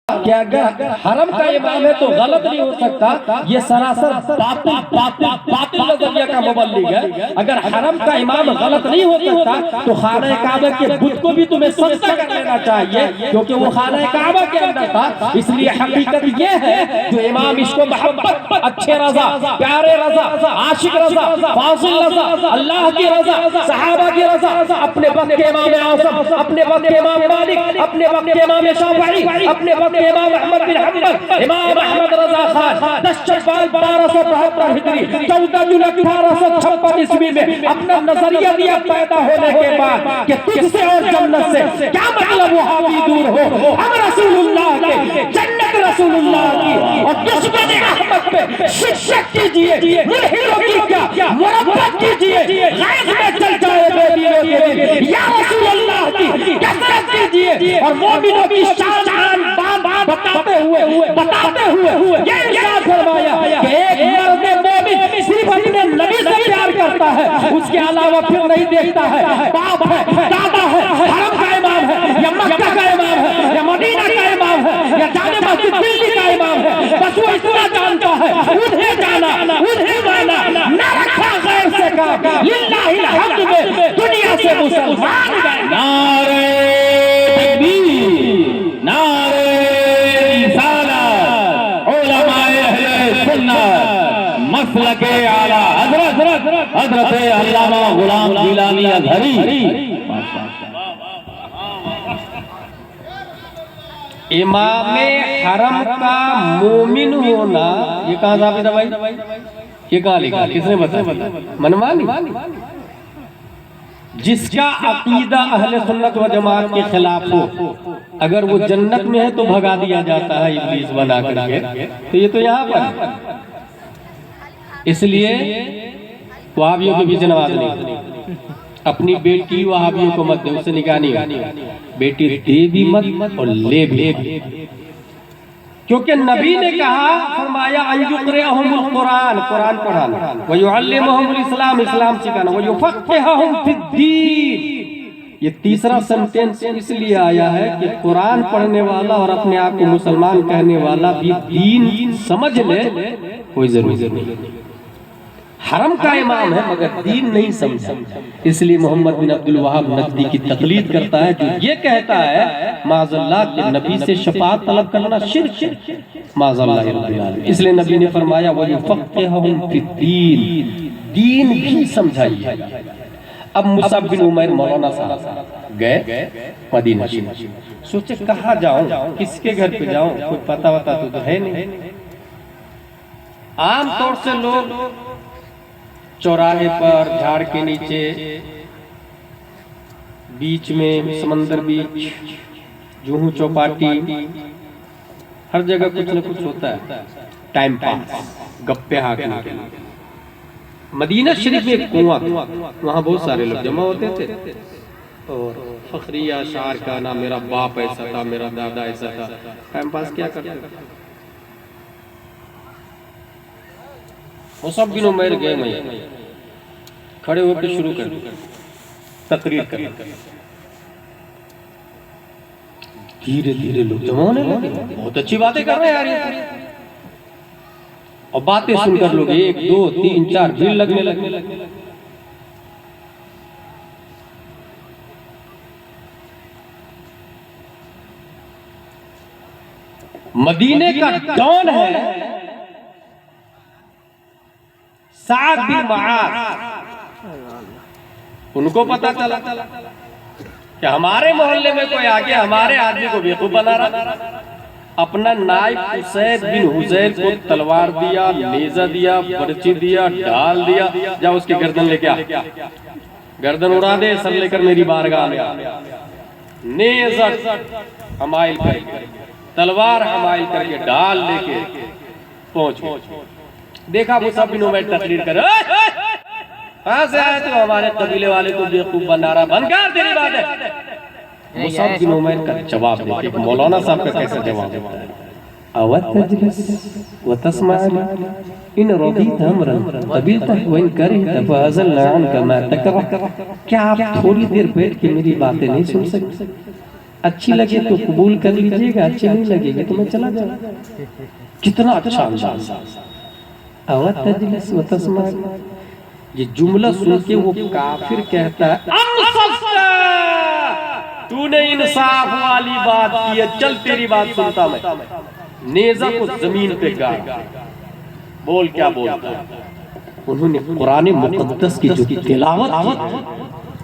कि अगर हरम का इमाम है तो गलत नहीं हो सकता, ये सरासर बातिल नजरिया का मुबल्लिग है। अगर हरम का इमाम गलत नहीं हो सकता तो खाना काबा के बुत को भी तुम्हें सजदा कर लेना चाहिए, क्योंकि वो खाना काबा के अंदर था। इसलिए हकीकत ये है जो इमाम इसको मोहब्बत, अच्छे रजा, प्यारे रजा, आशिक रजा, फासिल रजा, अल्लाह की रजा, सहाबा की रजा, अपने वक्त के इमाम आज़म, अपने वक्त के इमाम मालिक, अपने वक्त के इमाम शाफिई, अपने वक्त के इमाम अहमद बिन हंबल, इमाम अहमद रजा खान 10 शव्वाल 1273 हिजरी 14 जुलाई 1856 ईस्वी में अपना नजरिया दिया पैदा होने के बाद कि तुझसे और जन्नत से क्या मतलब वहाबी दूर हो, हम रसूलुल्लाह के, जन्नत रसूलुल्लाह की, और दुश्मन अहमद पे शिद्दत कीजिए, मुल्हिदों की क्या मुरब्बत कीजिए, गैस में चल जाए बेदीनों के दिन, या रसूलुल्लाह की कसरत कीजिए, और मोमिनों की शान बताते हुए ये इरशाद फरमाया कि एक मर्द मोमिन सिर्फ अपने नबी से प्यार करता है, उसके अलावा फिर नहीं देखता है बाप है, दादा है, हरम का इमाम है, या मक्का का इमाम है, या मदीना का इमाम है, या जाने मस्जिद दिल्ली का इमाम है, बस वो इतना जानता है, उन्हें जाना, उन्हें माना, न रखा गैर से काम, लिल्लाहिल हम्द में दुनिया से मुसलमान गए। नारे तकबीर, नारे रिसालत, उलमाए अहले सुन्नत, मसलके आला हज़रत अल्लामा गुलाम गिलानी अज़हरी। इमामे हरम का मोमिन होना ये कहाँ साबित है भाई? ये कहाँ लिखा, किसने बताया? मनमानी। जिसका अकीदा अहले सुन्नत व जमात के खिलाफ हो, अगर वो जन्नत में है तो भगा दिया जाता है इब्लीस बना करके। तो ये तो यहाँ पर, इसलिए वहाबियों के पीछे नमाज नहीं। अपनी बेटी वहाबियों को मत दे, उससे निकाह नहीं। बेटी दे भी मत और ले भी, क्योंकि नबी ने कहा, फरमाया अय्युक़रिअहुमुल कुरान, कुरान पढ़ाना, व युअल्लिमुहुमुल इस्लाम, इस्लाम सिखाना, व युफ़क़्क़िहुहुम फिद्दीन। ये तीसरा सेंटेंस इसलिए आया है कि कुरान पढ़ने वाला और अपने आप को मुसलमान कहने वाला भी दीन समझ ले, कोई जरूरी नहीं। हरम का इमाम है मगर दीन नहीं समझा, इसलिए मोहम्मद बिन अब्दुल वहाब नजदी की तकलीद करता है, जो ये कहता है माज़अल्लाह के नबी से शफाअत तलब करना शिर्क, माज़अल्लाह। इसलिए नबी ने फरमाया व युफ़क़्क़िहुहुम फिद्दीन, दीन भी समझाइए। अब मुसअब बिन उमैर मौलाना साहब गए मदीना, सोचे कहाँ जाऊं, किसके घर पे जाऊं, कोई पता वता तो है नहीं। आमतौर से लोग चौराहे पर, झाड़ के नीचे, बीच में, समंदर बीच, जूहू चौपाटी, हर जगह कुछ न कुछ होता है, टाइम पास, गप्पे हाँकने के लिए। मदीना शरीफ में एक कुआं, वहाँ बहुत सारे लोग जमा होते थे और फखरिया शार का ना, मेरा बाप ऐसा था, मेरा दादा ऐसा था, टाइम पास क्या करते थे। वो सब बिन उमैर गए, मैं खड़े होकर शुरू कर तकरीर कर। धीरे धीरे लोग जमा होने लगे, बहुत अच्छी बातें कर रहे हैं यार ये, और बातें सुनकर लोग 1 2 3 4 भीड़ लगने लगे। मदीने का डॉन है साद बिन मुआज़, उनको पता चला कि हमारे मोहल्ले में कोई आगे हमारे आदमी को बेवकूफ बना रहा। अपना नाइब उसैद बिन हुज़ैर को तलवार दिया, नेज़ा दिया, बर्ची दिया, ढाल दिया, जा उसकी गर्दन लेके आ, गर्दन उड़ा दे, सर लेकर मेरी बारगाह में। नेज़ा हमाइल करके, तलवार हमाइल करके, ढाल लेके पहुंच। देखा मुसअब बिन उमैर तकरीर कर, कहां से आए तो हमारे कबीले वाले को बेवकूफ बना रहा, बंद कर, तेरी बात है। मुसअब बिन उमैर का जवाब देखिए, मौलाना साहब का कैसा जवाब देता है। अवतजलिस व तस्मा इन रदीत अमरन कबीलत व इन करिहत फअज़लना अन्का मा तकरह। क्या आप थोड़ी देर बैठ के मेरी बातें नहीं सुन सकते? अच्छी लगे तो कबूल कर लीजिएगा, अच्छी नहीं लगेगी तो मैं चला जाऊंगा। कितना अच्छा अंदाज। अवत तजलिस व तस्मा, ये जुमला सुन के वो काफिर कहता है तूने इंसाफ वाली बात की है, चल तेरी बात सुनता मैं। नेजा को जमीन पे गाड़ा। बोल क्या बोलता है? उन्होंने कुरान मुकद्दस की जो तिलावत,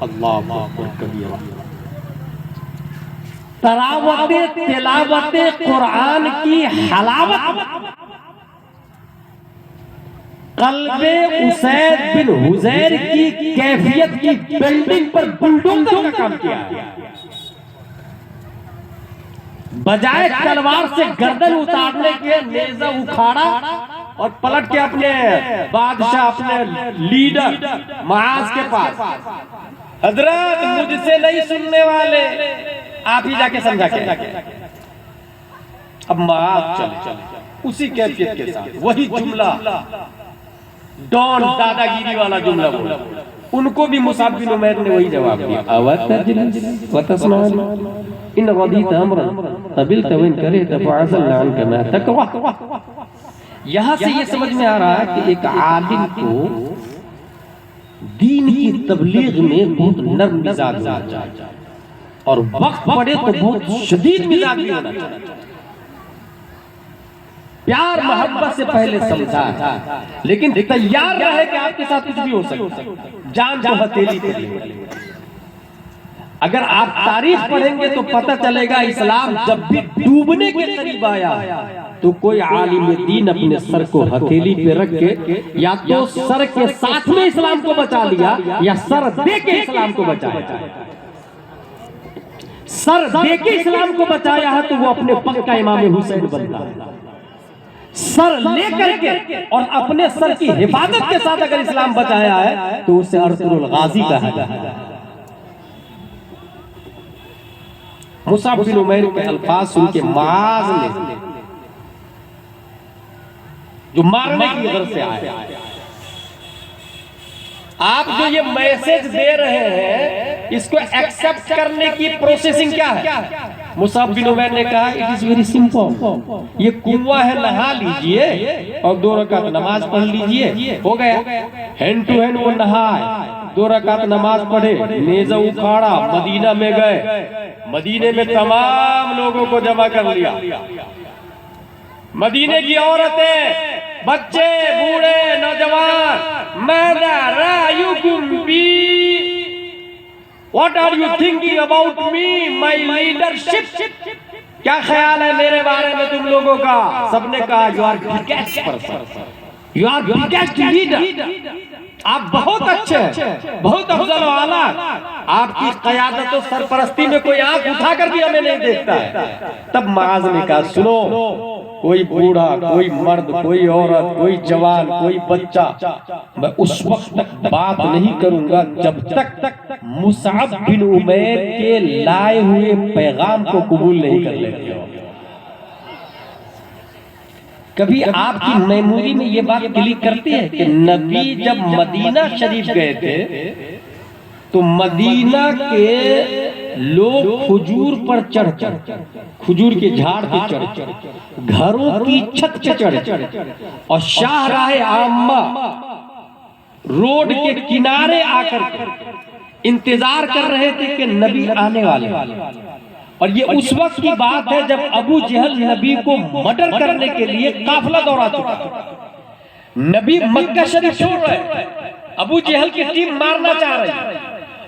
अल्लाह अकबर कबीरा, तिलावत कुरान की हलावत, कल्बे उसैद बिन हुजैर की कैफियत की बिल्डिंग पर बुलडोजर का काम किया है। बजाय तलवार से गर्दन उतारने के नेज़ा उखाड़ा और पलट के अपने बादशाह, अपने लीडर मुआज के पास, हजरत मुझसे नहीं सुनने वाले, आप ही जाके समझा के। अब मुआज चले उसी कैफियत के साथ, वही जुमला, डॉन दादागिरी वाला जुमला बोला। उनको भी मुसाब बिन उमैर ने वही जवाब दिया, अवतजलिस व तस्मा इन गदीत अमरन कबिल तविन करे तफअल नान कमा तकवा। यहाँ से ये समझ में आ रहा है कि एक आलिम को दीन की तबलीग में बहुत नर्म मिजाज होना चाहिए और वक्त पड़े तो बहुत शदीद मिजाज भी होना चाहिए। प्यार मोहब्बत से पहले समझा है, लेकिन तैयार रहे कि आपके साथ कुछ भी हो सकता है, जान को हथेली पे लिए। अगर आप तारीख पढ़ेंगे तो पता चलेगा इस्लाम जब भी डूबने के करीब आया तो कोई आलिम दीन अपने सर को हथेली पे रख के या तो सर के साथ में इस्लाम को बचा लिया या सर दे के इस्लाम को बचाया। सर दे के इस्लाम को बचाया है तो वो अपने पक्का इमाम हुसैन बनता है। सर लेकर के और अपने सर की हिफाजत के साथ अगर इस्लाम बचाया है तो उसे अर्तुल गाजी कहा जाता है। मुसाब बिन उमैर के अल्फाज सुन के मुआज ने, जो मारने की गर्ज से आए, आप जो ये मैसेज दे रहे हैं इसको एक्सेप्ट करने की प्रोसेसिंग क्या है? मुसाब बिन उमैर ने कहा इट इज वेरी सिंपल, ये कुआं है, नहा लीजिए और 2 रकात नमाज पढ़ लीजिए, हो गया। हैंड टू हैंड वो नहाए, 2 रकात नमाज पढ़े, नेज़ा उखाड़ा, मदीना में गए, मदीने में तमाम लोगों को जमा कर लिया। मदीने की औरतें, बच्चे, बूढ़े, नौजवान, मादा रायुकुम be, what are you thinking about me, my leadership, क्या ख्याल है मेरे बारे में तुम लोगों का? सबने कहा you are biggest person, you are biggest leader, आप बहुत अच्छे हैं, बहुत अफजल वाला, आपकी क़यादत और सरपरस्ती में कोई आंख उठाकर भी हमें नहीं देखता है। तब मुआज ने कहा सुनो, कोई बूढ़ा, कोई मर्द, कोई औरत, कोई जवान, कोई बच्चा, मैं उस वक्त तक बात नहीं करूंगा जब तक मुसाब बिन उमैर के लाए हुए पैगाम को कबूल नहीं कर लेते हो। कभी आपकी मेमोरी में ये बात क्लिक करती है कि नबी जब मदीना शरीफ गए थे तो मदीना के लोग खजूर पर चढ़, खजूर के झाड़ पे चढ़, घरों की छत पे चढ़ और शाहराह आम्मा रोड के किनारे आकर इंतजार कर रहे थे कि नबी आने वाले। और ये उस वक्त की बात है जब अबू जहल नबी को मर्डर करने के लिए काफिला दौड़ा चुका था। नबी मक्का शरीफ छोड़ रहे, अबू जहल की टीम मारना चाह रही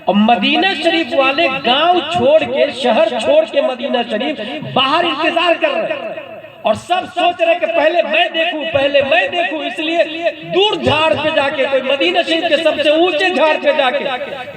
और मदीना शरीफ वाले गांव छोड़ के, शहर छोड़ के मदीना शरीफ बाहर इंतजार कर रहे और सब सोच रहे कि पहले मैं देखूं, पहले मैं देखूं। इसलिए दूर झाड़ पे जाके, कोई मदीना शरीफ के सबसे ऊंचे झाड़ पे जाके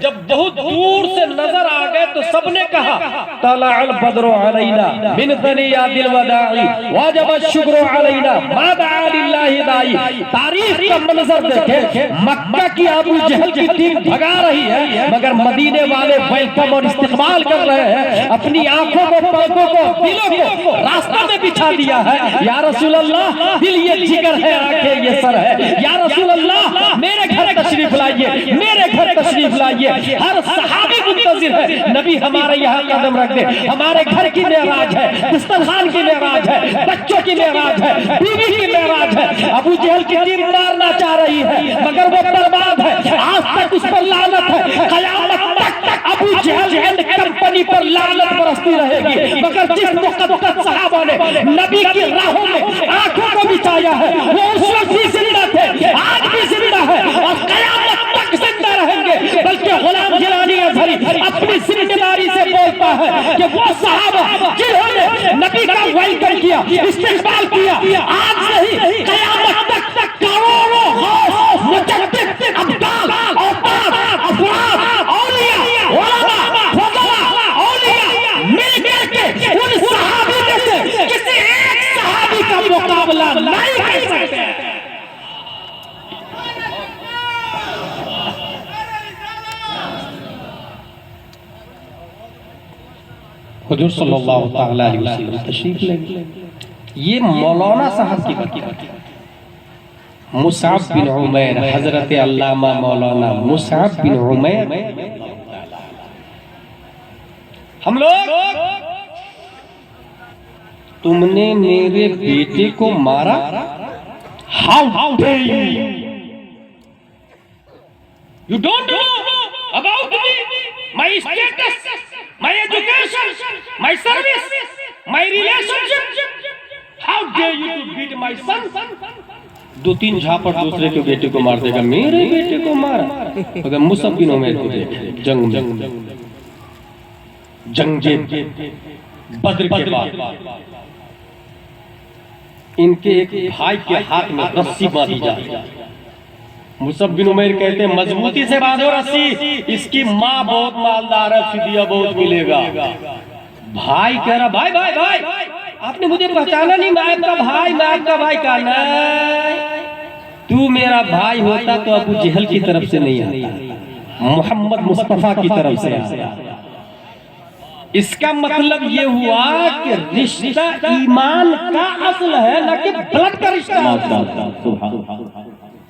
जब बहुत दूर से नजर आ गए तो सबने कहा तलअल बद्रु अलैना मिन सनियातिल वदाई वजब शुक्र अलैना मा दआ लिल्लाहि दाई। तारीख का मंजर देखें, मक्का की अबू जहल की टीम भगा रही है मगर मदीने वाले वेलकम और इस्तकबाल कर रहे हैं। अपनी आंखों को, पलकों को, दिलों को रास्ता में बिछा दिया है। या रसूल अल्लाह, दिल ये जिगर है, आंखें ये सर है, या रसूल अल्लाह मेरे घर तशरीफ लाइए, मेरे घर तशरीफ लाइए। हर सहाबी मुंतजिर है नबी हमारे यहाँ कदम रख दे। हमारे घर की मेराज है, दस्तरखान की मेराज है, बच्चों की मेराज है, बीवी की मेराज है। अबू जहल की टीम मारना चाह रही है मगर वो बर्बाद है, आज तक उस पर लानत है। क़यामत तक अबू जहल एंड कंपनी पर लानत बरसती रहेगी। मगर जिस मुक़द्दस सहाबा ने नबी की राहों में आंखों को बिछाया है वो उस वक्त भी जिंदा थे, आज भी जिंदा है और क़यामत तक जिंदा रहेंगे। बल्कि गुलाम जिलानी अज़हरी अपनी जिम्मेदारी से बोलता है कि वो सहाबा जिन्होंने नबी का वेलकम किया, इस्तेक़बाल किया, आज नहीं क़यामत तक करोड़ों गौस, मुजद्दिद, अब्दाल, औताद, अफराद, औलिया, उलमा, फुक़हा, औलिया मिलकर के उन सहाबी में से किसी एक सहाबी का मुकाबला नहीं कर सकते। हुजूर सल्लल्लाहु तआला अलैहि वसल्लम तशरीफ ले। ये मौलाना साहब की बात है। मुसअब बिन उमैर, हजरत अल्लामा मौलाना मुसअब बिन उमैर, हम लोग तुमने मेरे बेटे को मारा, how dare you don't know about me, my status, my education, my service, my relationship, how dare you to beat my son. दो तीन झापड़ दूसरे के बेटे को मार देगा, मेरे बेटे को मारा। अगर मुसअब बिन उमैर को देख जंगे बद्र के बाद इनके एक भाई के हाथ में रस्सी बांधी जाए। मुसअब बिन उमैर कहते हैं मजबूती से बांधो रस्सी, इसकी माँ बहुत मालदार है, फिदिया बहुत मिलेगा। भाई कह रहा भाई भाई भाई आपने मुझे पहचाना नहीं, मैं आपका भाई, मैं आपका भाई का नहीं। तू मेरा भाई होता तो अबू जहल की तरफ से नहीं आता, मोहम्मद मुस्तफा की तरफ से आता। इसका मतलब ये हुआ कि रिश्ता ईमान का असल है, न कि ब्लड का रिश्ता।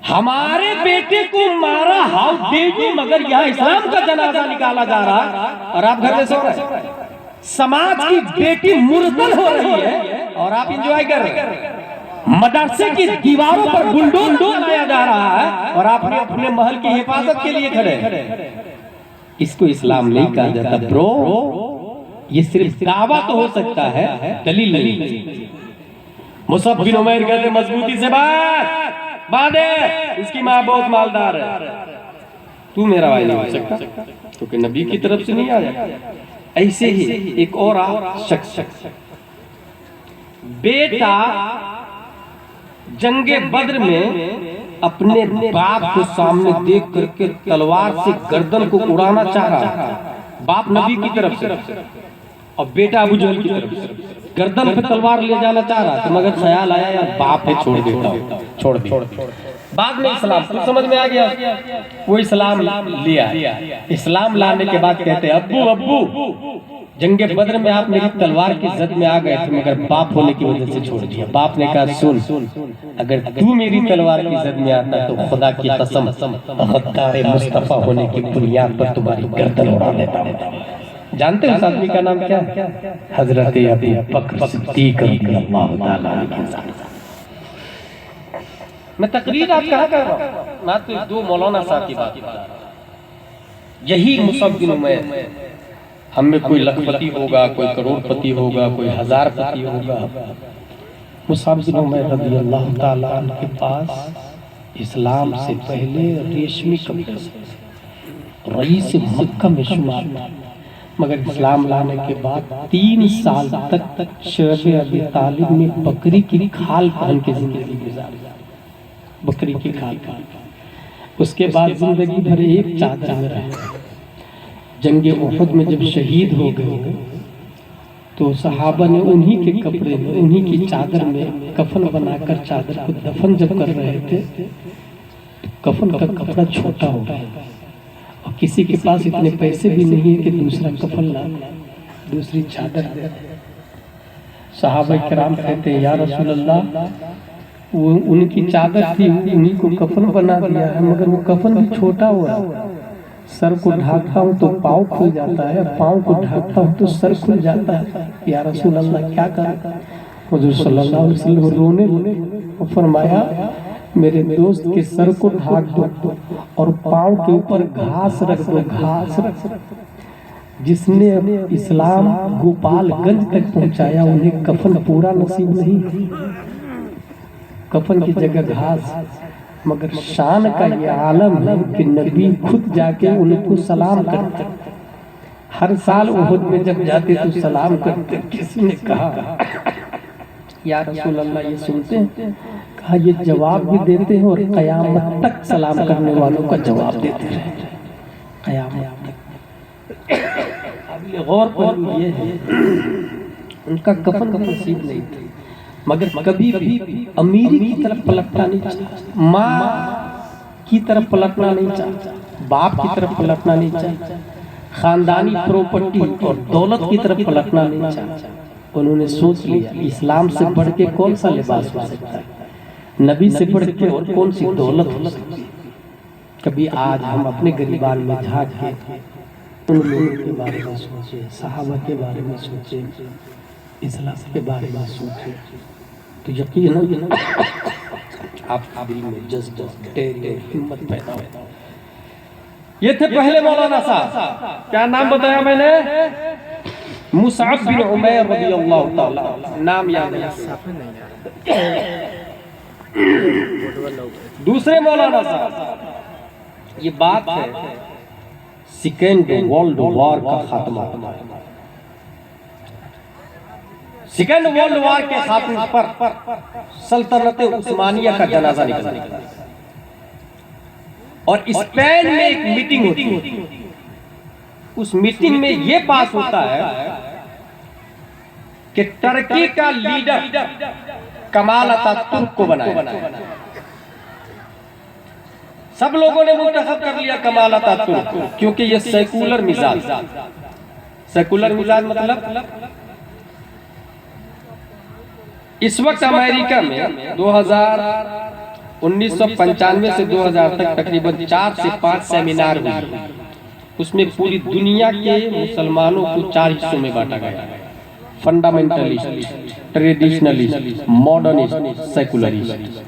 हमारे बेटे को मारा, हाउ डेयर यू, मगर यहाँ इस्लाम का जनाजा निकाला जा रहा और आप घर में सो रहे। समाज की बेटी मुर्तल हो रही है और आप एंजॉय कर रहे हैं। मदरसे की दीवारों पर बुलडोज़र चलाया जा रहा है और आप अपने महल की हिफाजत के लिए खड़े हैं। इसको इस्लाम नहीं कहा जाता ब्रो। ये सिर्फ दावा तो हो सकता है, दलील नहीं। मुसअब बिन उमैर कहते मजबूती से बांधे, इसकी माँ बहुत मालदार है, तू मेरा भाई नहीं हो सकता क्योंकि नबी की तरफ से नहीं आया। ऐसे ही एक और शख्स, बेटा जंगे बद्र में अपने बाप को सामने देख करके तलवार से गर्दन को उड़ाना चाह रहा था। बाप नबी की तरफ से और बेटा अबू जहल की तरफ से गर्दन पे तलवार ले जाना चाह रहा था, मगर ख्याल आया यार बाप है, छोड़ देता हूं, छोड़ दे। बाद में इस्लाम कुछ समझ में आ गया, वो इस्लाम लिया। इस्लाम लाने के बाद कहते अब्बू अब्बू जंगे बद्र में आप मेरी तलवार की जद में आ गए थे, मगर बाप होने की वजह से छोड़ दिया। बाप ने कहा सुन, अगर तू मेरी तलवार की जद में आता तो खुदा की कसम गद्दार मुस्तफा होने की बुनियाद पर तुम्हारी गर्दन उड़ा देता हूं। जानते हो इस आदमी का नाम क्या है? हजरत अबू बकर सिद्दीक रज़ियल्लाहु ताला अन्हु। मैं तकरीर आप कहाँ कर रहा हूँ, मैं तो दो मौलाना साहब की बात कर रहा हूँ। यही मुसअब बिन उमैर, हम में कोई लखपति होगा, कोई करोड़पति होगा, कोई हजारपति होगा। मुसअब बिन उमैर रज़ियल्लाहु ताला अन्हु के पास इस्लाम से पहले रेशमी कपड़े रईस मक्का में शुमार था, मगर इस्लाम लाने के बाद 3 साल तक शैब अबी तालिब में बकरी की खाल पहन के जिंदगी गुजारी, बकरी की खाल। उसके बाद जिंदगी भर एक चादर में रहे। जंगे उहद में जब शहीद हो गए तो सहाबा ने उन्हीं के कपड़े में, उन्हीं की चादर में कफन बनाकर चादर को दफन जब कर रहे थे तो कफन का कपड़ा छोटा हो गया और किसी के पास इतने पैसे भी नहीं है कि दूसरा कफन ला, दूसरी चादर दे। सहाबा किराम कहते हैं या रसूल अल्लाह, वो उनकी चादर थी, उन्हीं को कफन बना दिया है, मगर वो कफन भी छोटा हुआ। सर को ढाकता हूँ तो पाँव खुल जाता है, पाँव को ढाकता हूँ तो सर खुल जाता है। या रसूल अल्लाह क्या करें? हुजूर सल्लल्लाहु अलैहि वसल्लम रोने और फरमाया मेरे दोस्त के सर को ढाक दो और पाँव के ऊपर घास रख दो, घास रख दो। जिसने इस्लाम गोपालगंज तक पहुंचाया उन्हें कफन पूरा नसीब नहीं, कफन की जगह घास। मगर शान का ये आलम है कि नबी खुद जाके उनको सलाम करते। हर साल उहुद में जब जाते तो सलाम करते। किसी ने कहा या रसूल अल्लाह ये सुनते हैं? कहा ये जवाब भी देते हैं और कयामत तक सलाम करने वालों का जवाब देते हैं, कयामत तक। अब ये गौर पर ये है उनका कफन का नसीब नहीं था, मगर कभी भी अमीरी की तरफ पलटना नहीं चाहता, माँ की तरफ पलटना नहीं चाहता, बाप की तरफ पलटना नहीं चाहता, खानदानी प्रॉपर्टी और दौलत की तरफ पलटना नहीं चाहता। उन्होंने सोच लिया इस्लाम से बढ़ के कौन सा लिबास हो सकता है, नबी से बढ़ के और कौन सी दौलत हो सकती है। कभी आज हम अपने गरीबान में झांक के उन लोगों के बारे में सोचे, सहाबा के बारे में सोचे, इस्लाम के बारे में सोचे, तो यकीनन आप दिल में जज्बा हिम्मत पैदा हो। ये थे पहले मौलाना साहब, क्या नाम बताया मैंने? मुसअब बिन उमैर रज़ियल्लाहु ताला, नाम याद है। दूसरे मौलाना साहब, ये बात है सेकेंड वर्ल्ड वॉर का खात्मा। सेकेंड वर्ल्ड वॉर के खात्मे पर सल्तनत उस्मानिया का जनाजा निकला और स्पेन में एक मीटिंग होती है। उस मीटिंग में यह पास होता है कि टर्की का लीडर कमाल अतातुर्क को बनाया। सब लोगों ने मुंतखब कर लिया कमाल अतातुर्क को, क्योंकि ये सेकुलर मिजाज। सेकुलर मिजाज मतलब इस वक्त अमेरिका में 1995 से 2000 तक तकरीबन 4 से 5 सेमिनार हुए। उसमें पूरी दुनिया के मुसलमानों को 4 हिस्सों में बांटा गया: fundamentalist, traditionalist, modernist, secularist.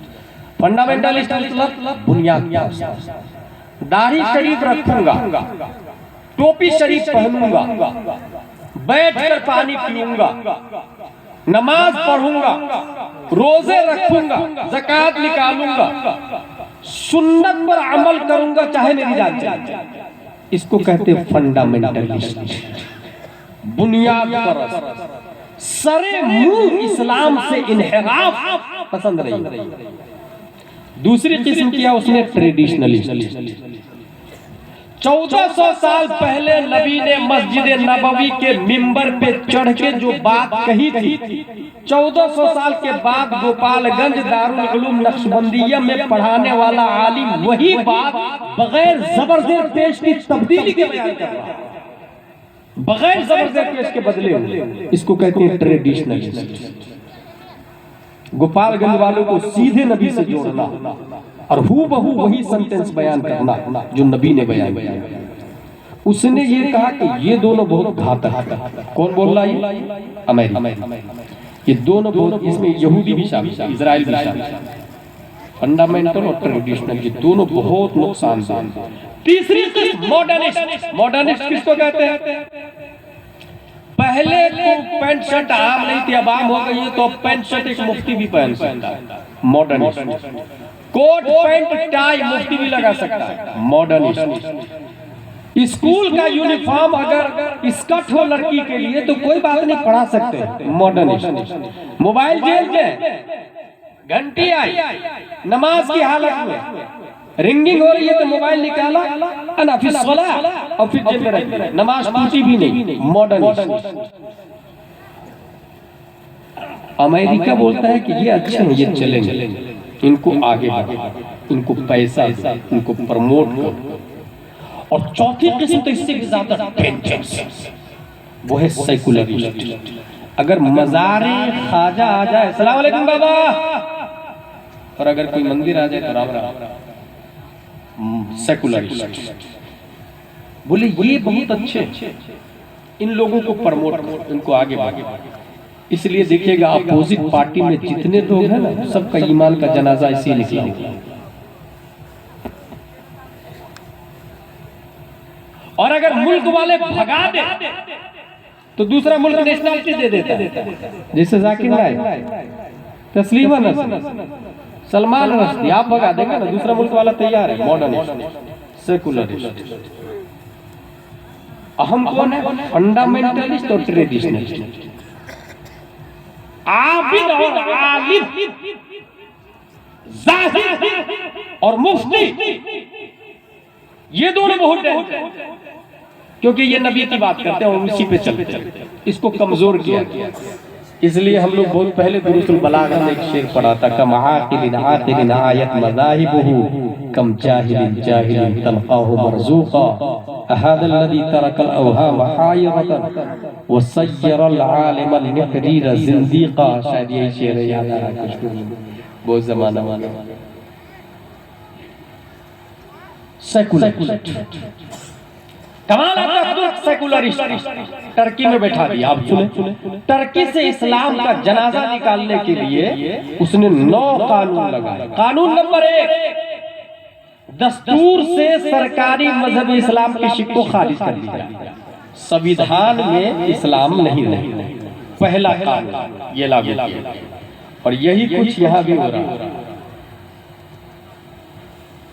Fundamentalist मतलब बुनियाद, दाढ़ी शरीफ रखूंगा, टोपी शरीफ पहनूंगा, बैठकर पानी पीऊंगा, नमाज पढ़ूंगा, रोजे रखूंगा, ज़कात निकालूंगा, सुन्नत पर अमल करूंगा चाहे मेरी जान जाए। इसको कहते हैं फंडामेंटलिस्ट, बुनियाद परस्त, सरे मुंह इस्लाम से इन्हिराफ पसंद नहीं। दूसरी किस्म किया उसने ट्रेडिशनलिस्ट। 1400 साल पहले नबी ने मस्जिद नबवी के मिंबर पे चढ़ के जो बात कही थी, 1400 साल के बाद गोपालगंज दारुल उलूम नक्शबंदिया में पढ़ाने वाला आलिम वही बात बगैर जबरदस्त पेश की तब्दीली के बयान कर रहा है, बगैर जबरदस्त पेश के बदले हुए। इसको कहते हैं ट्रेडिशनलिस्ट। गोपालगंज वालों को सीधे नबी से जोड़ना और हूबहू वही सेंटेंस बयान करना जो नबी ने बयान किया। उसने ये कहा कि ये दोनों बहुत घातक है। कौन बोल रहा है? अमेरिका। ये दोनों बहुत, इसमें यहूदी भी शामिल है, इजराइल भी शामिल है। फंडामेंटल और ट्रेडिशनल ये दोनों बहुत नुकसानदेह। तीसरी किस्म मॉडर्निस्ट। मॉडर्निस्ट किसको कहते हैं? पहले तो पैंट शर्ट आम नहीं थी, अब आम हो गई है, तो पैंट शर्ट एक मुफ्ती भी पहन सकता है, मॉडर्निस्ट। कोट पैंट टाई मुफ्ती भी लगा सकता है, मॉडर्निस्ट। स्कूल का यूनिफॉर्म अगर स्कर्ट हो लड़की के लिए तो कोई बात नहीं, पढ़ा सकते, मॉडर्निस्ट। मोबाइल जेल में, घंटी आई, नमाज की हालत में रिंगिंग हो रही है तो मोबाइल निकाला और फिर जेब में रख, नमाज टूटी भी नहीं, मॉडर्निस्ट। अमेरिका बोलता है कि ये अच्छे हैं, ये चलेंगे, इनको आगे बढ़ा, इनको पैसा दो, इनको प्रमोट करो। और चौथी किस्म तो इससे भी ज्यादा डेंजरस, वो है सेकुलरिस्ट। अगर मज़ारे ख्वाजा आ जाए, अस्सलाम वालेकुम बाबा, और अगर कोई मंदिर आ जाए तो राम राम, सेकुलरिस्ट। बोले ये बहुत अच्छे, इन लोगों को प्रमोट करो, इनको आगे बढ़ाओ। इसलिए देखिएगा अपोजिट पार्टी में जितने लोग हैं ना, सबका ईमान का जनाजा इसी निकला हुआ। और अगर मुल्क वाले भगा दे तो दूसरा मुल्क नेशनलिटी दे देता है, जैसे जाकिर नाइक, तस्लीमा नसरीन, सलमान रश्दी, आप भगा देंगे ना, दूसरा मुल्क वाला तैयार है, मॉडर्निस्ट, सेकुलरिस्ट। हम कौन है? फंडामेंटलिस्ट और ट्रेडिशनलिस्ट। आबिद और आलिम, जाहिद और मुफ्ती, ये दोनों बहुत डेंजर, क्योंकि ये नबी की बात करते हैं और उसी पे चलते हैं। इसको कमजोर किया गया। इसलिए हम लोग बहुत पहले दुरूसुल बलागा में एक शेर पढ़ा था, कम आकिलिन आकिलिन आयत मज़ाहिबुहु कम जाहिलिन जाहिलिन तलक़ाहु मरज़ूक़ा अहादल लज़ी तरकल अवहाम हायरतन व सय्यरल आलिमल निहरीर ज़िंदीक़ा। शायद यही शेर है, याद आ रहा है कुछ, बहुत ज़माना माना। सेकुलर कमाल आता सेकुलरिस्ट टर्की में बैठा दिया। आप सुने, टर्की से इस्लाम का जनाजा निकालने के लिए उसने 9 कानून लगाए। कानून नंबर 1, दस्तूर से सरकारी मजहब इस्लाम के शिक को खारिज कर दिया, संविधान में इस्लाम नहीं रहे। पहला कानून ये लागू किया, और यही कुछ यहाँ भी हो रहा है।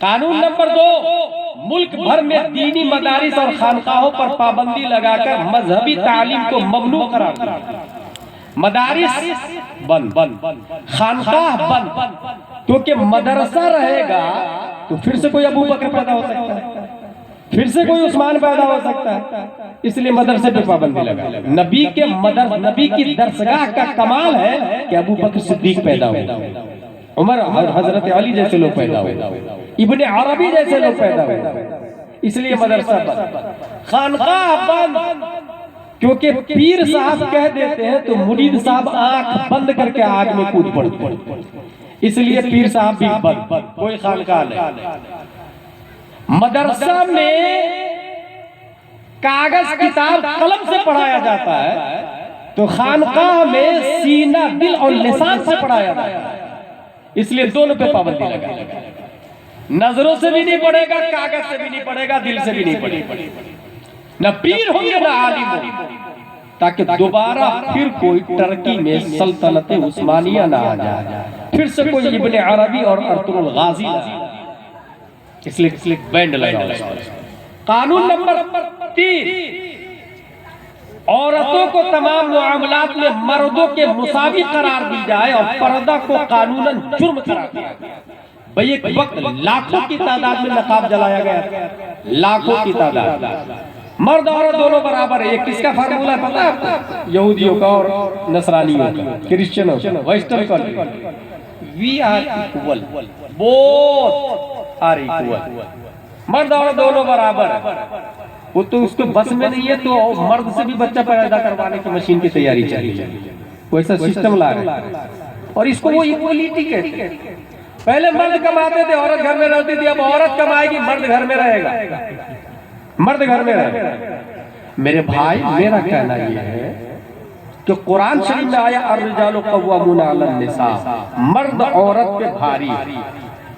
कानून नंबर 2, मुल्क भर में दीनी मदारिस और खानकाहों पर पाबंदी लगाकर मजहबी तालीम को ममनू करार दिया। मदारिस बंद, खानकाह बंद, क्योंकि मदरसा रहेगा तो फिर से कोई अबू बकर पैदा हो सकता है, फिर से कोई उस्मान पैदा हो सकता है, इसलिए मदरसे पे पाबंदी लगा। नबी की दरसगाह का कमाल है कि अबू बकर सिद्दीक पैदा हुए, उमर और हजरत अली जैसे लोग पैदा हुए, इब्ने अरबी जैसे लोग पैदा हुए, इसलिए मदरसा बंद, खानकाह बंद, क्योंकि पीर साहब कह देते हैं तो मुरीद साहब आंख बंद करके आग में कूद पड़ते, इसलिए पीर साहब भी बंद, कोई खानकाह नहीं। मदरसा में कागज किताब कलम से पढ़ाया जाता है, तो खानकाह में सीना, दिल और लिसान से पढ़ाया जाता है, इसलिए दोनों पे पाबंदी लगा। नजरों से भी नहीं पड़ेगा, कागज से भी नहीं पड़ेगा, दिल से भी नहीं पड़ेगा, न पीर होंगे न आलिम होंगे, ताकि दोबारा फिर कोई टर्की में सल्तनत उस्मानिया ना आ जाए, फिर से कोई इब्ने अरबी और अर्तुगरुल गाजी ना, इसलिए बैंड लगा। कानून नंबर 3, औरतों को तमाम मामलात में मर्दों के मुसावी करार दी जाए और पर्दा को कानूनन जुर्म करार दिया जाए। भाई एक वक्त लाखों की तादाद में नकाब जलाया गया, लाखों की तादाद, मर्द औरत दोनों बराबर है। ये किसका फार्मूला है पता है आपको? यहूदियों का और नसरानियों का, क्रिश्चियनों का, western country. We are equal, both are equal, मर्द औरत दोनों बराबर है। वो तो उसको बस में नहीं है, तो मर्द से भी बच्चा पैदा करवाने की मशीन की तैयारी चल रही है, वैसा सिस्टम ला रहा है, और इसको वो इक्वलिटी कहते हैं। पहले मर्द कमाते थे, औरत घर में रहती थी, अब औरत कमाएगी, मर्द घर में रहेगा, मर्द घर में रहेगा। मेरे भाई, मेरा कहना यह है कि कुरान शरीफ में आया अर्रिजालु कव्वामूना अलन निसा, मर्द औरत पे भारी,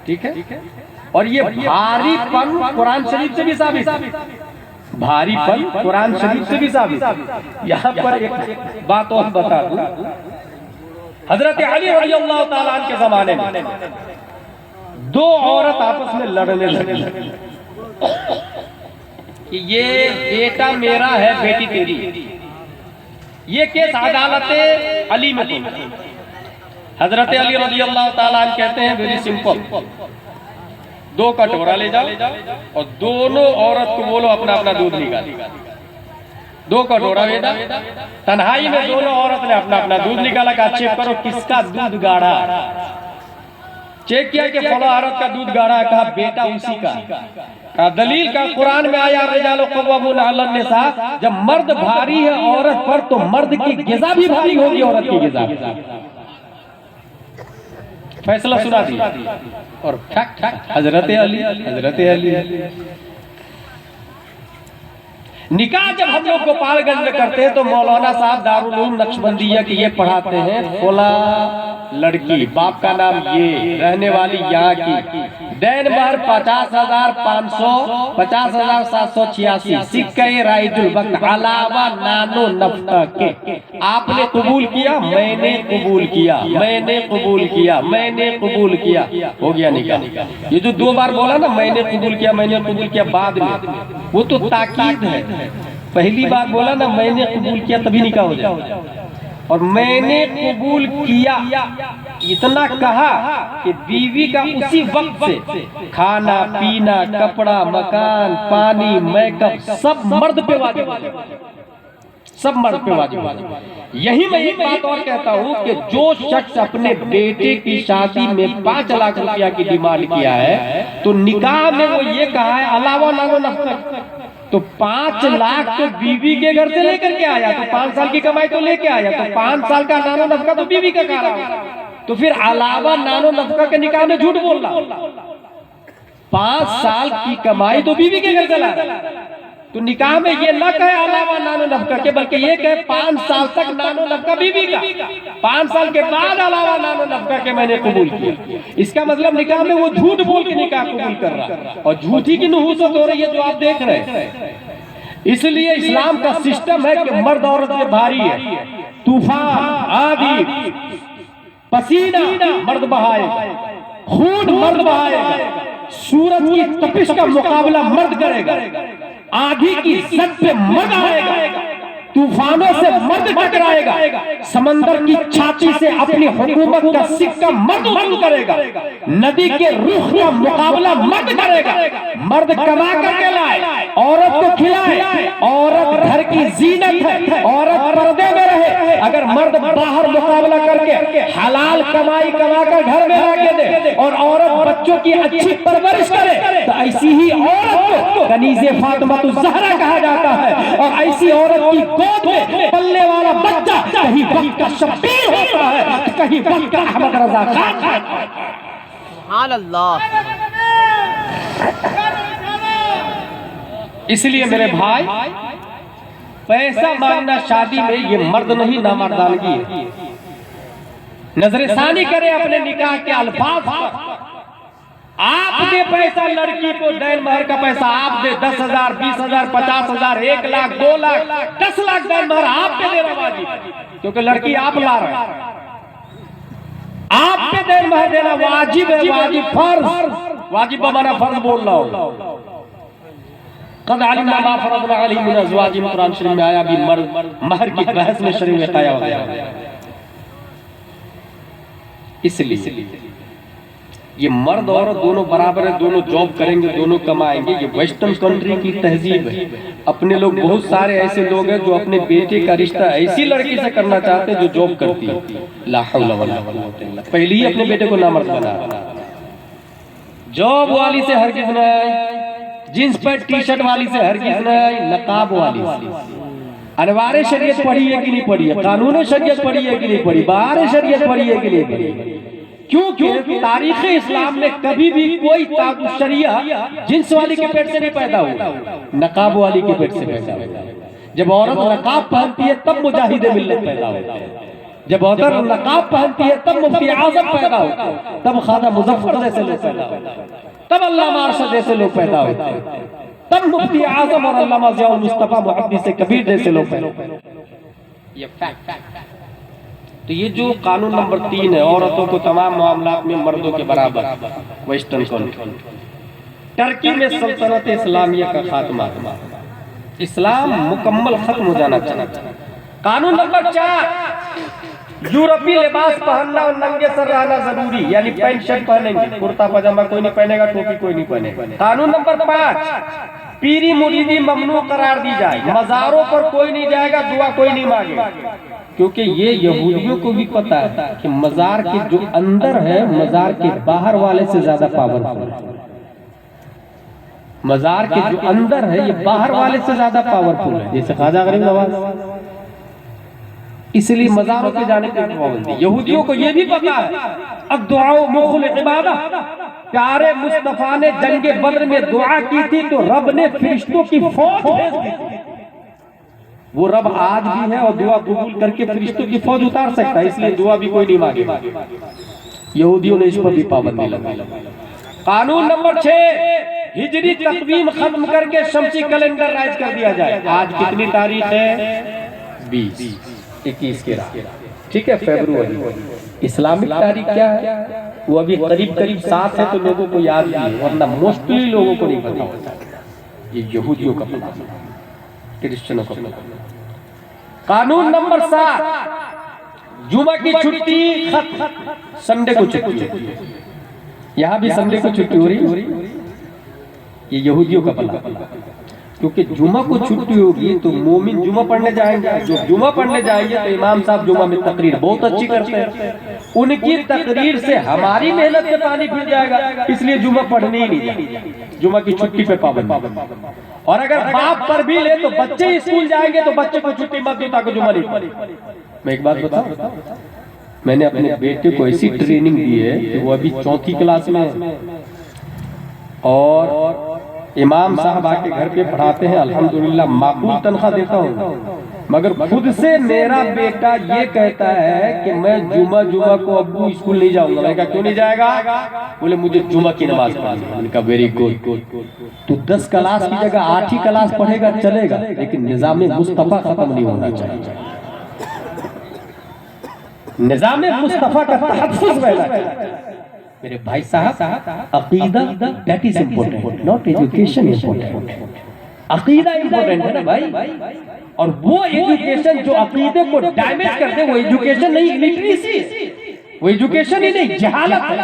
ठीक है, और ये भारीपन कुरान शरीफ से भी साबित, भारीपन कुरान शरीफ से भी साबित। यहाँ पर एक बात और बता दूं, हजरत अली रज़ियल्लाहु ताला अन्हु के जमाने में 2 औरत आपस में लड़ने लगी कि ये बेटा मेरा है, बेटी तेरी। ये केस अदालत अली में थी। हजरत अली रज़ियल्लाहु ताला अन्हु कहते हैं वेरी सिंपल, 2 कटोरा ले जाओ और दोनों औरत को बोलो अपना अपना दूध निकाल। 2 कटोरा भेजा, तन्हाई में दोनों औरत ने अपना अपना दूध निकाला, कहा चेक करो किसका दूध गाढ़ा। चेक किया कि फला औरत का दूध गाढ़ा है, कहा बेटा उसी का। कहा दलील का कुरान में आया रिजालु कव्वामूना अलन निसा, जब मर्द भारी है औरत पर तो मर्द की गिज़ा भी भारी होगी औरत की गिज़ा। फैसला सुना दिया और ठक ठक हजरत अली निकाह जब हम लोग गोपालगंज में करते हैं तो मौलाना साहब दारुल उलूम नक्शबंदिया के ये पढ़ाते हैं, फला लड़की, बाप का नाम ये, रहने वाली यहाँ की, दैन महर 50,500, 50,786, सिक्के राइजुल वक्त अलावा नानो नफ्का के। आपने कबूल किया, मैंने कबूल किया, मैंने कबूल किया, मैंने कबूल किया, हो गया निकाह। ये जो 2 बार बोला ना, मैंने कबूल किया, मैंने कबूल किया, बाद में वो तो ताकीद है। पहली बार बोला ना मैंने कबूल किया, तभी निकाह हो जाए। और मैंने कबूल किया इतना कहा कि बीवी का उसी वक्त से खाना पीना, कपड़ा, मकान, पानी, मेकअप सब मर्द पे वाजिब, सब मर्द पे वाजिब। यही मैं एक बात और कहता हूँ कि जो शख्स अपने बेटे की शादी में 5 लाख रुपया की डिमांड किया है, तो निकाह में वो ये कहा है अलावा नानो नफ्का, तो 5 लाख तो बीवी के घर से लेकर के आया, तो 5 साल की कमाई तो लेके आया, तो 5 साल का नानो नफ्का तो बीवी का कह रहा, तो फिर अलावा नानो नफ्का के निकाह में झूठ बोल रहा। 5 साल की कमाई तो बीवी के घर से लाया, तो निकाह में ये न कहे अलावा नानो नफ्का के, बल्कि ये कहे 5 साल तक नानो नफ्का बीवी का, 5 साल के बाद अलावा नानो नफ्का के मैंने कबूल किया। इसका मतलब निकाह में वो झूठ बोल के निकाह कबूल कर रहा, और झूठी की नहूसत हो रही है जो आप देख रहे हैं। इसलिए इस्लाम का सिस्टम है कि मर्द औरत में भारी है, तूफान आंधी पसीना मर्द बहाएगा, खून मर्द बहाएगा, सूरज की तपिश का मुकाबला मर्द करेगा, आंधी की सट पे मर्द आएगा, तूफानों से मर्द टकराएगा, समंदर की छाती से अपनी हुकूमत का सिक्का मर्द वसूल करेगा, नदी के रुख का मुकाबला मर्द करेगा। मर्द कमा करके लाए, औरत को खिलाए, औरत घर की जीनत है, औरत पर्दे में रहे। अगर मर्द बाहर मुकाबला करके हलाल कमाई कमा कर घर में लाके दे और औरत बच्चों की अच्छी परवरिश करे, तो ऐसी ही औरत को कनीज़े फातिमातुज़ ज़हरा कहा जाता है। और ऐसी औरत की गोद में पलने वाला बच्चा कहीं वक्त का शब्बीर होता है, कहीं वक्त का अहमद रज़ा खान। सुभान अल्लाह। इसलिए मेरे भाई, पैसा मांगना शादी में ये मर्द नहीं, नामर्दानगी है। नजरसानी करे अपने निकाह के अल्फाज पर। आप दे पैसा लड़की को, दैन महर का पैसा आप दे, 10,000, 20,000, 50,000, 1 लाख, 2 लाख, 10 लाख दैन महर आप पे देना वाजिब, क्योंकि लड़की आप ला रहे हैं। आप पे दैन महर देना वाजिब है, वाजिब फर्ज, वाजिब बमाना फर्ज बोल रहा हूं। कद अलिमना मा फरदना अलैहिम मिन अज़वाजिहिम, कुरान शरीफ में आया भी मर्द महर की बहस में शरीफ में काया हो गया। इसलिए ये मर्द औरत दोनों बराबर है, दोनों जॉब करेंगे, दोनों कमाएंगे। ये वेस्टर्न कंट्री की तहजीब है। अपने लोग, बहुत सारे ऐसे लोग हैं जो अपने बेटे का रिश्ता ऐसी लड़की से करना चाहते हैं जो जॉब करती है। ला हौला वला कुव्वता इल्ला बिल्लाह। पहले ही अपने बेटे को नामर्द बना। जॉब वाली से हरगिज नहीं, जींस पैंट टी शर्ट वाली से हरगिज नहीं, नकाब वाली से। अनवारे शरीयत पढ़ी है कि नहीं पढ़ी है, कानून शरीयत पढ़ी है कि नहीं पढ़ी, बाहर शरीयत पढ़ी है कि नहीं पढ़ी। क्योंकि तारीख इस्लाम में कभी भी कोई शरिया जिन्स वाली के पेट से नहीं पैदा हुआ, नकाब वाली के पेट से पैदा हुआ। जब औरत नकाब पहनती है तब मुजाहिदे मिल्लत पैदा होते हैं। जब औरत नकाब पहनती है तब मुफ्ती आज़म पैदा होते हैं, तब ख्वाजा मुज़फ़्फ़र जैसे लोग पैदा होते हैं, तब अल्लामा अरशद जैसे लोग पैदा होते हैं, तब मुफ्ती आज़म और अल्लामा ज़ियाउल मुस्तफ़ा मुहद्दिस कबीर जैसे लोग पैदा होते हैं। ये फैक्ट। तो ये जो कानून नंबर 3 है, औरतों को तमाम मामलात में मर्दों के बराबर, वेस्टर्न कंट्री। टर्की में सल्तनत इस्लामिया का खात्मा, इस्लाम मुकम्मल खत्म हो जाना चाहिए। कानून नंबर 4, यूरोपीय लिबास पहनना और नंगे सर रहना जरूरी, यानी पैंट शर्ट पहनेंगे, कुर्ता पजामा कोई नहीं पहनेगा, टोपी कोई नहीं पहनेगा। कानून नंबर 5, पीरी मुरीदी ममनू करार दी जाए, मज़ारों पर कोई नहीं जाएगा, दुआ कोई नहीं मांगेगा। क्योंकि ये यहूदियों को भी पता है कि मज़ार के जो अंदर है, मज़ार के बाहर वाले से ज्यादा पावरफुल है। मज़ार के जो अंदर है ये बाहर वाले से ज्यादा पावरफुल है, जैसे ख्वाजा गरीब नवाज। इसलिए मज़ारों के जाने की पाबंदी। यहूदियों को ये भी पता है, अब दुआओ मुखुल इबादा, प्यारे मुस्तफा ने जंगे बद्र में दुआ की थी तो रब ने फरिश्तों की फौज भेज दी। वो रब आज भी है और दुआ कबूल करके फरिश्तों की फौज उतार सकता है, इसलिए दुआ भी कोई नहीं मांगेगा। यहूदियों ने इस पर भी पाबंदी लगाई। कानून नंबर 6, हिजरी तकवीम खत्म करके शमसी कैलेंडर राइज कर दिया जाए। आज कितनी तारीख है? 20, 21 के रात, ठीक है, फरवरी। इस्लामिक तारीख क्या है? वो अभी करीब करीब 7 है, तो लोगों को याद नहीं है, वरना मोस्टली लोगों को नहीं पता होता। ये यहूदियों का प्लान, क्रिश्चियनों का प्लान। कानून नंबर 7, जुमा की छुट्टी खत्म, संडे को छुट्टी। यहाँ भी संडे को छुट्टी हो रही, ये यहूदियों का प्लान। क्योंकि जुमा को छुट्टी होगी तो मोमिन जुमा पढ़ने जाएंगे, जो जुमा पढ़ने जाएंगे तो इमाम साहब जुमा में तकरीर बहुत अच्छी करते हैं, उनकी तकरीर से हमारी मेहनत में पानी फिर जाएगा, इसलिए जुमा पढ़ने ही नहीं जाए। जुमा की छुट्टी पे पाबंद। और अगर बाप पर भी ले तो बच्चे स्कूल जाएंगे तो बच्चे को छुट्टी मत दो ताकि जुमा नहीं पढ़े। मैं एक बात बताऊं, मैंने अपने बेटे को ऐसी ट्रेनिंग दी है कि वो अभी 4th क्लास में है, और इमाम साहब आके घर पे पढ़ाते हैं, अल्हम्दुलिल्लाह माकूल तनख्वाह देता हूँ, मगर खुद से मेरा बेटा ये कहता है कि मैं जुमा को अब्बू स्कूल नहीं जाऊंगा। मैं कहा क्यों नहीं जाएगा? बोले मुझे जुमा की नमाज पढ़नी है। मैंने कहा वेरी गुड, तू 10 क्लास की जगह 8 क्लास पढ़ेगा चलेगा, लेकिन निजाम मुस्तफा खत्म नहीं होना चाहिए। निजाम मुस्तफा का तहफ्फुज़ रहना चाहिए। मेरे भाई साहब, अकीदा that is important, not education important. अकीदा इम्पोर्टेंट है ना भाई, और वो एजुकेशन जो अकीदे को डैमेज कर दे वो एजुकेशन नहीं, लिटरेसी, वो एजुकेशन ही नहीं, जहालत है।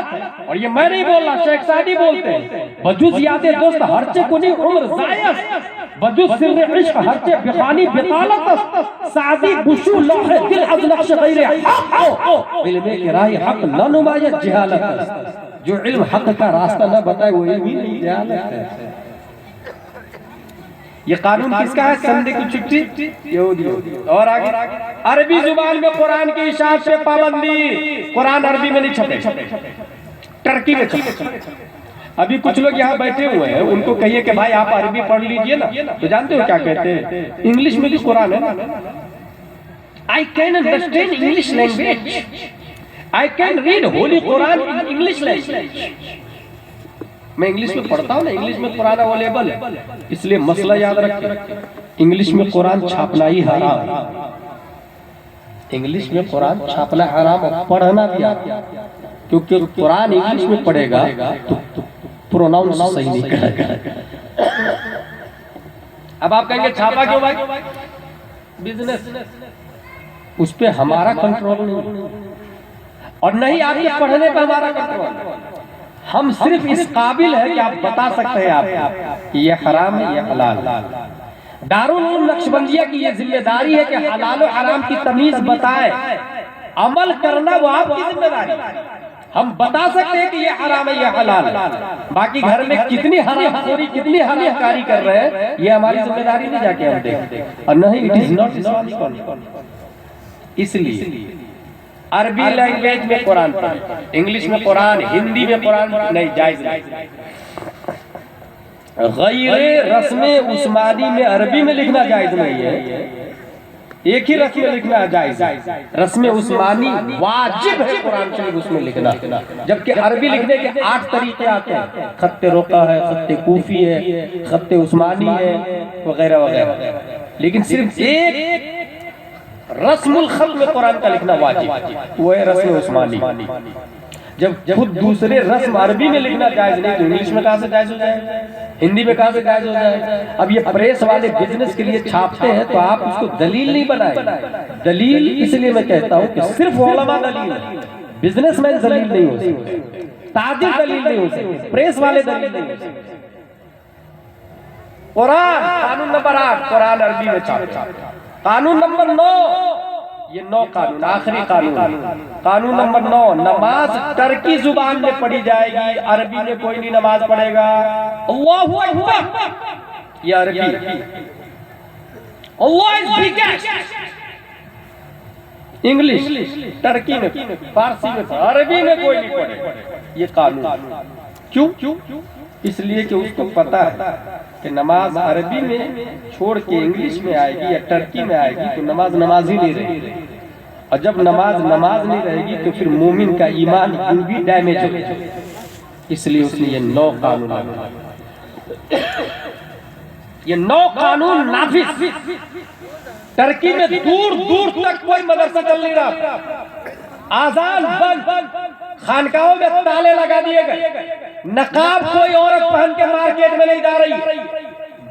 और ये मैं नहीं बोल रहा, शेख सादी बोलते हैं, बजुज यादे दोस्त हरचे कुनी उम्र जायस, बजुज सिर इश्क हरचे बिखानी बितालत, सादी बुशु लौहे दिल अज नक्श गैर हक, इल्मे के राह हक न नुमायत जहालत। जो इल्म हक का रास्ता न बताए वो इल्म ही नहीं, जहालत है। ये कानून किसका है? संडे की छुट्टी यहूदियों। और आगे अरबी जुबान में कुरान की इशाअत पे पाबंदी। कुरान अरबी में नहीं छपे, टर्की में छपे। अभी कुछ लोग यहाँ बैठे हुए हैं, उनको कहिए कि भाई आप अरबी पढ़ लीजिए ना, तो जानते हो क्या कहते हैं? इंग्लिश में भी कुरान है ना। I can understand English language, I can read Holi Quran in English language. मैं इंग्लिश में पढ़ता हूँ ना, इंग्लिश में कुरान अवेलेबल है, इसलिए मसला याद रखें, इंग्लिश में कुरान छापना ही हराम। इंग्लिश में कुरान छापना हराम और पढ़ना भी हराम, क्योंकि कुरान इंग्लिश में पढ़ेगा तो प्रोनाउंस सही नहीं करेगा। अब आप कहेंगे छापा क्यों भाई? बिजनेस, उस पे हमारा कंट्रोल नहीं, और नहीं आपके पढ़ने पे हमारा कंट्रोल। हम सिर्फ इस काबिल है कि आप बता सकते हैं आप कि ये हराम है, ये हलाल। दारुल उलूम नक्शबंदिया की ये जिम्मेदारी है कि हलाल और हराम की तमीज बताए, अमल करना वो आपकी जिम्मेदारी। हम बता सकते हैं कि ये हराम है, ये हलाल। बाकी घर में कितनी हरामखोरी, कितनी हरामकारी कर रहे हैं, ये हमारी जिम्मेदारी नहीं जाके हम देखते। और नहीं, इट इज नॉट इस्लामिक। इसलिए अरबी लैंग्वेज में कुरान पढ़े, इंग्लिश में कुरान, हिंदी में कुरान नहीं, जायज नहीं। गैर रस्मे उस्मानी में अरबी में लिखना जायज नहीं है, एक ही रस्म में लिखना जायज। रस्मे उस्मानी वाजिब है कुरान शरीफ उसमें लिखना, जबकि अरबी लिखने के 8 तरीके आते हैं। खत्ते रोका है, खत्ते कूफी है, खत्ते उस्मानी है, वगैरह वगैरह। लेकिन सिर्फ एक रस्मुल खत में कुरान का लिखना वाजिब, वो है रस्म उस्मानी। जब खुद दूसरे रस्म अरबी में लिखना जायज नहीं, तो इंग्लिश में कहां से जायज हो जाए, हिंदी में कहां से जायज हो जाए? अब ये प्रेस वाले बिजनेस के लिए छापते हैं, तो आप उसको दलील नहीं बनाए। दलील इसलिए मैं कहता हूँ कि सिर्फ उलमा दलील है, बिजनेसमैन दलील नहीं हो सकते, ताजिर दलील नहीं हो सकते, प्रेस वाले दलील नहीं हो सकते। कुरान कानून नंबर 8 कुरान अरबी में छापा। कानून नंबर 9, ये 9 कानून, आखिरी कानून, कानून नंबर 9, नमाज टर्की जुबान में पढ़ी जाएगी, अरबी में कोई नहीं नमाज पढ़ेगा। अल्लाहु अकबर, ये अरबी। अल्लाह इज बिगेस्ट, इंग्लिश, टर्की में, फारसी में, अरबी में कोई नहीं पढ़ेगा। ये कानून क्यों? इसलिए कि उसको पता है कि नमाज अरबी में छोड़ के इंग्लिश में आएगी या टर्की में आएगी तो नमाज नमाज ही नहीं रहेगी, और जब नमाज नमाज नहीं रहेगी तो फिर मोमिन का ईमान भी डैमेज हो जाएगा। इसलिए उसने ये 9 कानून लगाए, ये 9 कानून नाफिज। टर्की में दूर दूर तक कोई मदरसा चल नहीं रहा, आजान बंद, खानकाहों में ताले लगा दिए गए, नकाब कोई औरत पहन के मार्केट में नहीं जा रही,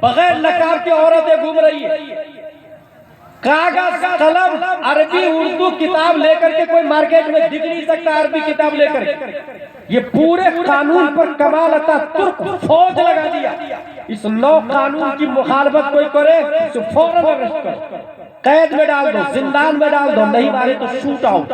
बगैर नकाब के औरतें घूम रही है, कागज कलम अरबी उर्दू किताब लेकर के कोई मार्केट में दिख नहीं सकता अरबी किताब लेकर। ये पूरे कानून पर कमाल अतातुर्क फौज लगा दिया। इस 9 कानून की मुखालफत कोई करे तो फौरन अरेस्ट करो, कैद में डाल दो, जिंदान में डाल दो, नहीं मारे तो शूट आउट,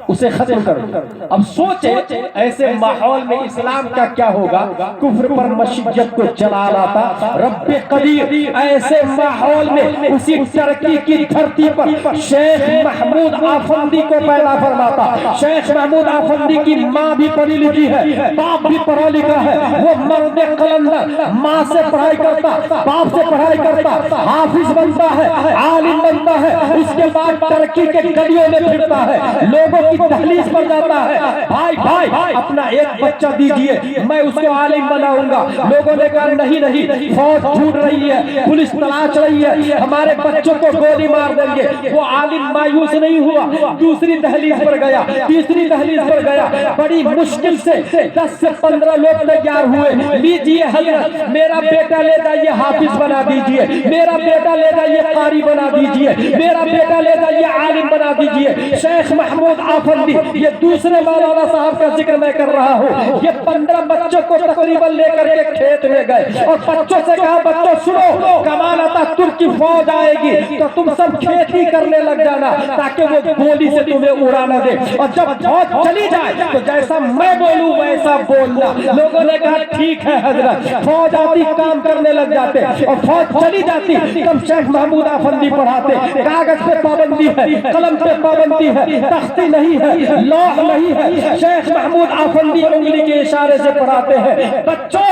उसे खत्म करो। अब सोचे ऐसे माहौल में इस्लाम का क्या होगा। कुफ्र पर मशीयत को जला लाता रब्बे कदीर। ऐसे माहौल में उसी टर्की की धरती पर शेख महमूद आफंदी को पैदा फरमाता। शेख महमूद आफंदी की माँ भी पढ़ी लिखी है, बाप भी पढ़ा लिखा है, वो मर्द कलंदर, माँ से पढ़ाई करता, बाप से पढ़ाई करता, हाफिज बनता है, आलिम बनता है। उसके बाद टर्की के गलियों में फिरता है, लोगों की दहलीज पर जाता है, भाई भाई अपना एक बच्चा दीजिए, मैं उसको आलिम बनाऊंगा। लोगों ने कहा नहीं नहीं, फौज ढूंढ रही है, पुलिस तलाश रही है, हमारे बच्चों को गोली मार देंगे। वो आलिम मायूस नहीं हुआ, दूसरी दहलीज पर गया, तीसरी दहलीज पर गया, बड़ी मुश्किल से 10 से 15 लोग तैयार हुए। लीजिए हजरत, मेरा बेटा ले जाइए हाफिज बना दीजिए, मेरा बेटा ले जाइए कारी बना दीजिए, मेरा बेटा ले जाइए आलिम बना दीजिए। शेख महमूद आफंदी, ये दूसरे मौलाना साहब का जिक्र मैं कर रहा हूँ। ये 15 बच्चों को तकरीबन लेकर के खेत में गए और बच्चों से कहा, बच्चों सुनो, कमाल अतातुर्क की फौज आएगी तो तुम सब खेती करने लग जाना ताकि वो गोली से तुम्हें उड़ा न दे, और जब फौज चली जाए तो जैसा मैं बोलूं वैसा बोलना। लोगों ने कहा ठीक है हजरत। फौज आती, काम करने लग जाते, और फौज चली जाती, तब शेख महमूद आफंदी पढ़ाते। कागज पे पाबंदी है, कलम पे पाबंदी है, तख्ती नहीं है, लौह नहीं है, शेख महमूद आफंदी उंगली के इशारे से पढ़ाते हैं। बच्चों,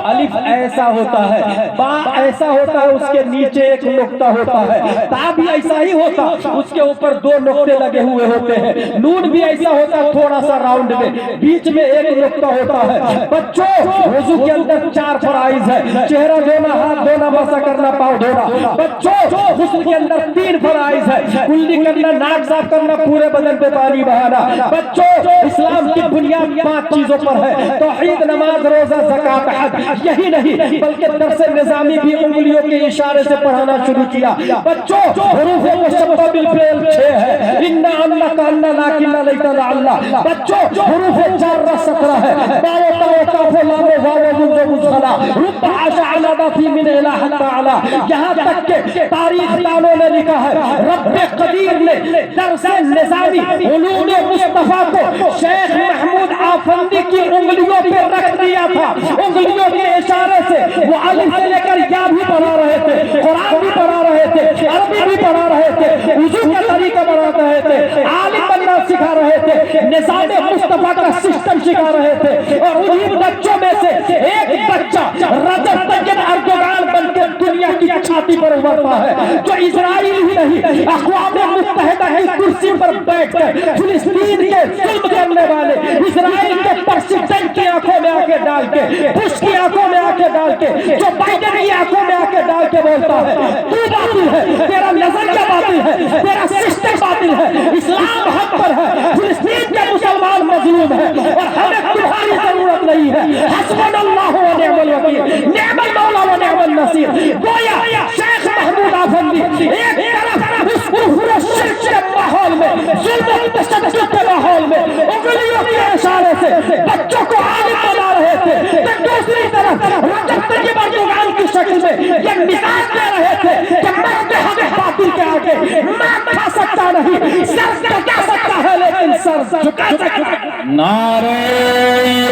अलिफ ऐसा होता है, बा ऐसा होता है, उसके नीचे एक नुक्ता होता है, ता भी ऐसा ही होता, उसके ऊपर 2 नुक्ते लगे हुए होते हैं, नून भी ऐसा होता है थोड़ा सा राउंड में, बीच में एक नुक्ता होता है। बच्चों, वुजू के अंदर 4 फराइज है, चेहरा धोना, हाथ धोना, मसा करना, पाँव धोना। बच्चों, गुस्ल के अंदर 3 फराइज है, कुल्ली करना, नाक साफ करना, पूरे बदन पे पानी बहाना। बच्चों, इस्लाम की बुनियाद 5 चीजों पर है, तौहीद, नमाज, रोजा, ज़कात, हज। यही नहीं बल्कि दर्स निज़ामी भी उंगलियों के इशारे से पढ़ाना शुरू किया। बच्चों, हुरूफ मुशब्बा बिल फ़िल 6 है, इन्ना अन्ना का अन्ना लाकिन्ना लैता अल्लाह। बच्चों, हुरूफ 4 17 है, बाओ ताओ काफो लामो वाओ मुंजो मुज़ला रुब्बा आशा अला दाफी मिन इलाह ताला। यहाँ तक के तारीख दानों ने लिखा है, रब्बे कदीर ने दर्स निज़ामी उलूम मुस्तफा को शेख महमूद आफंदी की उंगलियों पे रख दिया था। उंगलियों के इशारे से वो अलिफ से लेकर या भी पढ़ा रहे थे, कुरान भी पढ़ा रहे थे, अरबी भी पढ़ा रहे थे, वुजू का तरीका बना रहे थे, आलिम बनना सिखा रहे थे, निज़ाम मुस्तफा का सिस्टम सिखा रहे थे। और उन्हीं बच्चों में से एक बच्चा रजब तैयब अर्दोगान बनकर दुनिया की छाती पर उभरता है, जो इजराइल ही नहीं, अक़वाम मुत्तहिदा की कुर्सी पर बैठकर फिलिस्तीन के जुल्म करने वाले इजराइल के प्रेसिडेंट की आंखों में आके डाल के, बुश की आंखों में आके डाल के, जो बाइडेन की आंखों में आके डाल के बोलता है तू बातिल है, तेरा नजरिया बातिल है, तेरा सिस्टम बातिल है, इस्लाम हक पर है, फिलिस्तीन के मुसलमान मजलूम है और हमें तुम्हारी जरूरत नहीं है। हस्बुनल्लाहु व निअमल वकील, निअमल मौला व निअमल नसीर। गोया शेख महमूद आफंदी एक तरफ उस कुफ्र शिर्क के माहौल में, जुल्म तशद्दुद के माहौल में उंगलियों के इशारे से बच्चों को आलिम बना रहे थे, तो दूसरी तरफ रजब तैयब अर्दोगान की शक्ल में ये मिसाल दे रहे थे कि मर्द हक बातिल के आगे मार खा सकता नहीं, सर झुका सकता है लेकिन सर झुका सकता है। नारे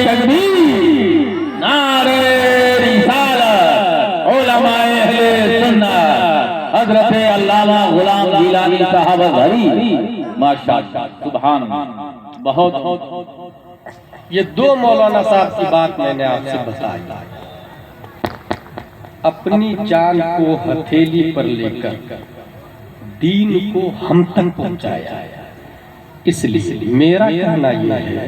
तकबीर, नारे रिसालत, उलमाए अहले सुन्नत, हजरत अल्लामा गुलाम गिलानी साहब अज़हरी, माशाअल्लाह, सुभान अल्लाह। बहुत ये 2 मौलाना साहब की बात मैंने आपसे बताई। अपनी जान को हथेली पर लेकर दीन को हम तक पहुंचाया। इसलिए मेरा कहना यह है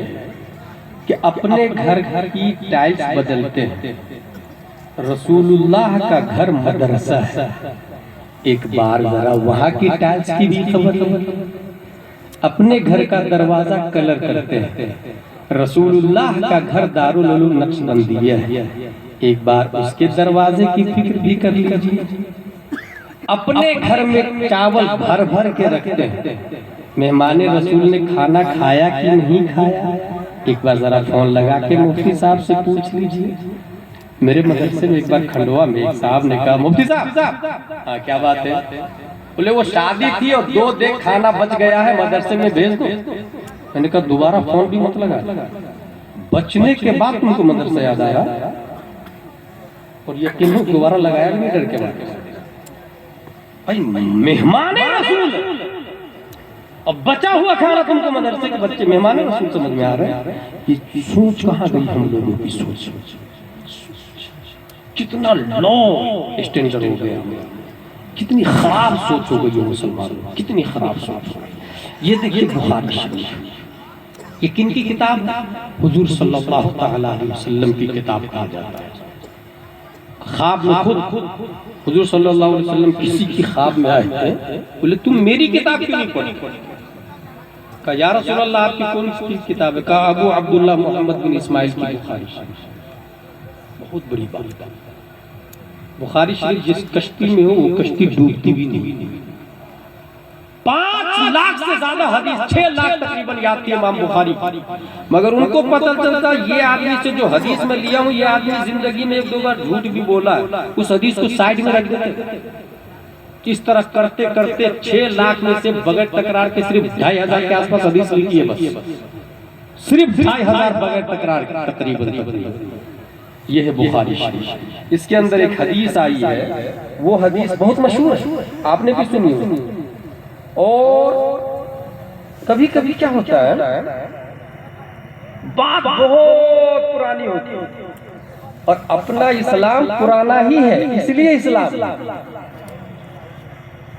कि अपने घर की टाइल्स बदलते हैं। रसूलुल्लाह का घर मदरसा है, एक बार जरा वहां की टाइल्स की भी खबर लो। अपने घर का दरवाजा कलर करते हैं। रसूलुल्लाह का घर दारुल उलूम नक्शबंदिया है, एक बार उसके दरवाजे की फिक्र भी कर लीजिए। अपने घर में चावल भर भर के रखते हैं। मेहमान रसूल ने खाना खाया कि नहीं खाया, एक बार जरा फोन लगा के मुफ्ती साहब से पूछ लीजिए। मेरे मदरसे में एक बार खंडवा में एक साहब ने कहा, मुफ्ती साहब हाँ क्या बात है? बोले वो शादी थी और 2 देख खाना बच गया है, मदरसे में भेज दो। मैंने कहा दोबारा फोन भी मत लगा, बचने के बाद तुमको मदरसा याद आया। और यकीन हो दोबारा लगाया नहीं डर के बाद। भाई मेहमान रसूल अब बचा हुआ खाना तुमको मदरसे के बच्चे मेहमान रसूल समझ में आ रहे हैं। ये सोच कहाँ गई हम लोगों की सोच? कितना लो स्टैंडर्ड हो गया, कितनी खराब सोच हो गई जो मुसलमानों, कितनी खराब सोच। ये देखिए बुखारी शरीफ, ये किन की किताब? हुजूर सल्लल्लाहु अलैहि वसल्लम की किताब कहा जाता है। ख्वाब में खुद हुजूर सल्लल्लाहु अलैहि वसल्लम किसी की ख्वाब में आए थे, बोले तुम मेरी किताब क्यों नहीं पढ़ी? कहा या रसूल अल्लाह आपकी कौन सी किताब है? कहा अबू अब्दुल्लाह मोहम्मद बिन इस्माइल की बुखारी शरीफ। बहुत बड़ी बात, बुखारी शरीफ जिस कश्ती में हो वो कश्ती डूबती भी नहीं। 5 लाख से ज्यादा हदीस, 6 लाख तकरीबन याद थी इमाम बुखारी, मगर उनको पता चलता ये आदमी से जो हदीस में लिया हूँ, ये आदमी जिंदगी में 1-2 बार झूठ भी बोला है, उस हदीस को साइड में रख देते। इस तरह करते करते 6 लाख में से बगैर तकरार के सिर्फ 2500 के आसपास हदीस लिखी है, बस सिर्फ 2500 बगैर तकरार तकरीबन। यह है बुखारी शरीफ। इसके अंदर एक हदीस आई है, वो हदीस बहुत मशहूर है, आपने भी सुनी होगी। और कभी कभी क्या होता है, बात बहुत पुरानी होती है और अपना इस्लाम पुराना ही है, इसलिए इस्लाम।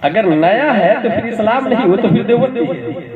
अगर नया है तो फिर इस्लाम नहीं हो, तो फिर देवबंदी है।